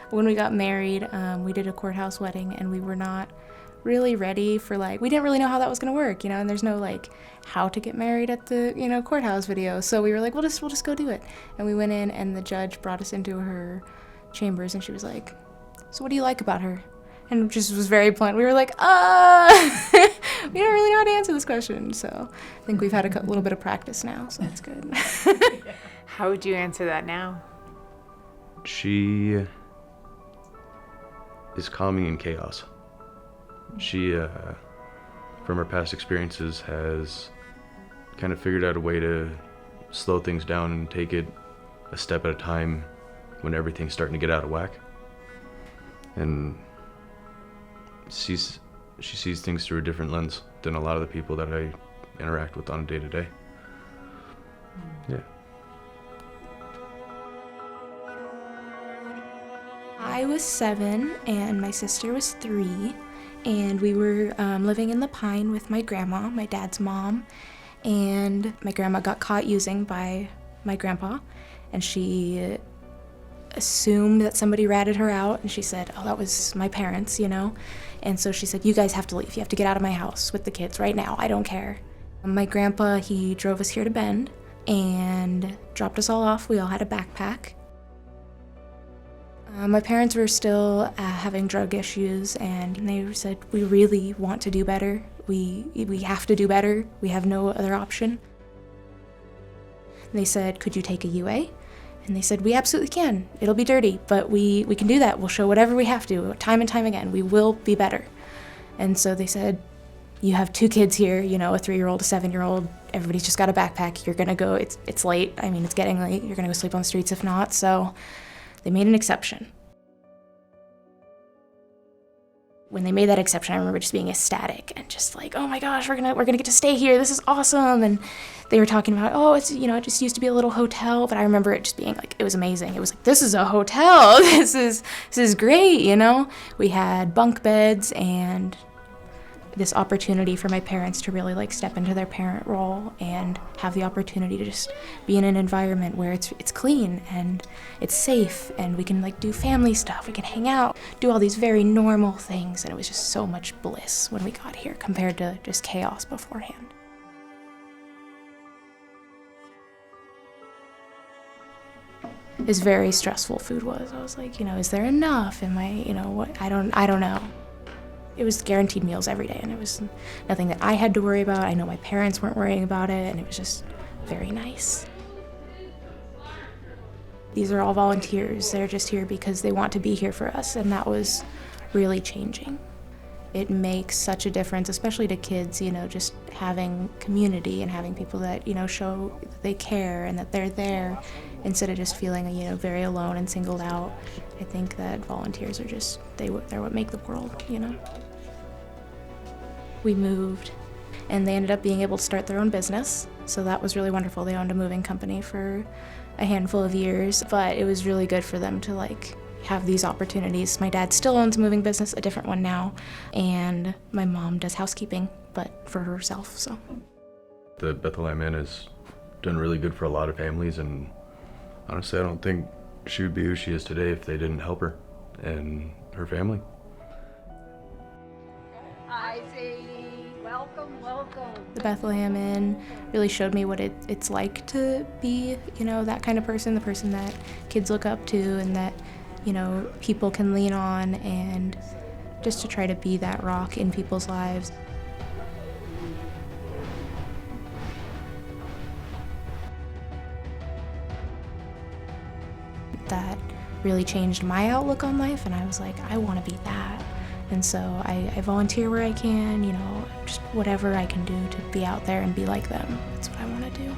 When we got married, we did a courthouse wedding, and we were not really ready for, like, we didn't really know how that was gonna work, you know, and there's no, like, how to get married at the, you know, courthouse video. So we were like, we'll just go do it. And we went in, and the judge brought us into her chambers, and she was like, so what do you like about her? And just was very blunt. We were like, we don't really know how to answer this question. So I think we've had a little bit of practice now, so that's good. How would you answer that now? She is calming in chaos. She, from her past experiences, has kind of figured out a way to slow things down and take it a step at a time when everything's starting to get out of whack. And she sees things through a different lens than a lot of the people that I interact with on a day-to-day. Yeah. I was 7 and my sister was 3, and we were living in the Pine with my grandma, my dad's mom, and my grandma got caught using by my grandpa, and she assumed that somebody ratted her out, and she said, oh, that was my parents, you know? And so she said, you guys have to leave. You have to get out of my house with the kids right now. I don't care. My grandpa, he drove us here to Bend and dropped us all off. We all had a backpack. My parents were still having drug issues, and they said, we really want to do better. We have to do better. We have no other option. And they said, could you take a UA? And they said, we absolutely can. It'll be dirty, but we can do that. We'll show whatever we have to, time and time again. We will be better. And so they said, you have 2 kids here, you know, a 3-year-old, a 7-year-old. Everybody's just got a backpack. You're gonna go, it's late. I mean, it's getting late. You're gonna go sleep on the streets if not. So they made an exception. When they made that exception, I remember just being ecstatic and just like, oh my gosh, we're gonna get to stay here. This is awesome. And they were talking about, oh, it's, you know, it just used to be a little hotel. But I remember it just being like, it was amazing. It was like, this is a hotel. This is great, you know? We had bunk beds and this opportunity for my parents to really like step into their parent role and have the opportunity to just be in an environment where it's clean and it's safe, and we can like do family stuff, we can hang out, do all these very normal things, and it was just so much bliss when we got here compared to just chaos beforehand. As very stressful food was. I was like, you know, is there enough? Am I, you know, what? I don't know. It was guaranteed meals every day, and it was nothing that I had to worry about. I know my parents weren't worrying about it, and it was just very nice. These are all volunteers. They're just here because they want to be here for us, and that was really changing. It makes such a difference, especially to kids, you know, just having community and having people that, you know, show that they care and that they're there instead of just feeling, you know, very alone and singled out. I think that volunteers are just, they're what make the world, you know. We moved, and they ended up being able to start their own business, so that was really wonderful. They owned a moving company for a handful of years, but it was really good for them to like have these opportunities. My dad still owns a moving business, a different one now, and my mom does housekeeping, but for herself, so. The Bethlehem Inn has done really good for a lot of families, and honestly, I don't think she would be who she is today if they didn't help her and her family. Hi, Sadie. Welcome, welcome. The Bethlehem Inn really showed me what it's like to be, you know, that kind of person, the person that kids look up to and that, you know, people can lean on, and just to try to be that rock in people's lives. That really changed my outlook on life, and I was like, I want to be that. And so I volunteer where I can, you know, just whatever I can do to be out there and be like them. That's what I want to do.